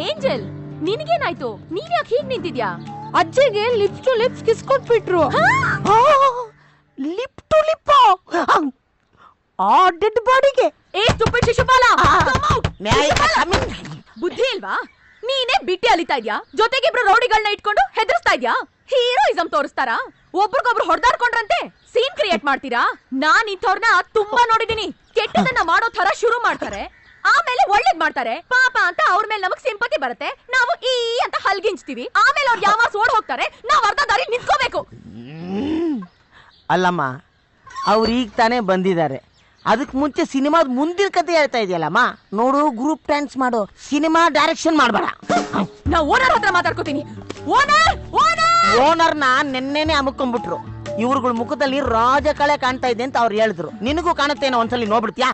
Angel, ನಿನಗೇನಾಯ್ತು? ನೀನ್ ಯಾಕೆ ಹೀಗ್ ನಿಂತಿದ್ಯಾ? ಅಜ್ಜಿಗೆ ಲಿಪ್ಸ್ ಟು ಲಿಪ್ಸ್ ಕಿಸ್ ಕೊಟ್ಬಿಟ್ರು. ಲಿಪ್ ಟು ಲಿಪ್ ಆ ಡೆಡ್ ಬಾಡಿಗೆ. ಏ ಸ್ಟುಪಿಡ್ ಶಿಶುಪಾಲ, ಬುದ್ಧಿ ಇಲ್ವಾ? ನೀನೇ ಬಿಟ್ಟಿ ಅಲಿತಾ ಇದ್ಯಾ, ಜೊತೆಗೆ ಇಬ್ರು ರೌಡಿಗಳನ್ನ ಇಟ್ಕೊಂಡು ಹೆದರ್ಸ್ತಾ ಇದ್ಯಾ? ಹೀರೋಯಿಸಂ ತೋರಿಸ್ತಾರಾ? ಒಬ್ರಿಗೊಬ್ರು ಹೊಡೆದಾಡ್ಕೊಂಡ್ರಂತೆ ಸೀನ್ ಕ್ರಿಯೇಟ್ ಮಾಡ್ತೀರಾ? ನಾನ್ ಇಂಥವ್ರನ್ನ ತುಂಬಾ ನೋಡಿದೀನಿ. ಕೆಟ್ಟದನ್ನ ಮಾಡೋ ತರ ಶುರು ಮಾಡ್ತಾರೆ, ಆಮೇಲೆ ಒಳ್ಳೇದ್ ಮಾಡ್ತಾರೆ. ಪಾಪ ಅಂತ ಅವ್ರ ಮೇಲೆ ನಮಗ್ ಸಿಂಪತಿ ಬರುತ್ತೆ, ನಾವು ಈ ಅಂತ ಹಲ್ಗಿಂಚ್ತೀವಿ. ಆಮೇಲೆ ಅವ್ರು ಯಾವ ಓಡ್ ಹೋಗ್ತಾರೆ, ನಾವ್ ಅರ್ಧ ದಾರಿ ನಿಂತ್ಕೋಬೇಕು. ಅಲ್ಲಮ್ಮ, ಅವ್ರು ಈಗ ತಾನೇ ಬಂದಿದ್ದಾರೆ. ಅದಕ್ಕೆ ಮುಂಚೆ ಸಿನಿಮಾದ ಮುಂದಿನ ಕತೆ ಹೇಳ್ತಾ ಇದೆಯಲ್ಲಮ್ಮ. ನೋಡು, ಗ್ರೂಪ್ ಡ್ಯಾನ್ಸ್ ಮಾಡು, ಸಿನಿಮಾ ಡೈರೆಕ್ಷನ್ ಮಾಡಬೇಡ. ನಾ ಓನರ್ ಹತ್ರ ಮಾತಾಡ್ಕೋತೀನಿ. ಓನರ್ ಓನರ್ನ ನೆನ್ನೆನೆ ಅಮ್ಕೊಂಡ್ಬಿಟ್ರು. ಇವ್ರುಗಳ ಮುಖದಲ್ಲಿ ರಾಜ ಕಳೆ ಕಾಣ್ತಾ ಇದೆ ಅಂತ ಅವ್ರು ಹೇಳಿದ್ರು. ನಿನಗೂ ಕಾಣುತ್ತೇನೋ, ಒಂದ್ಸಲಿ ನೋಡ್ಬಿಡ್ತೀಯಾ?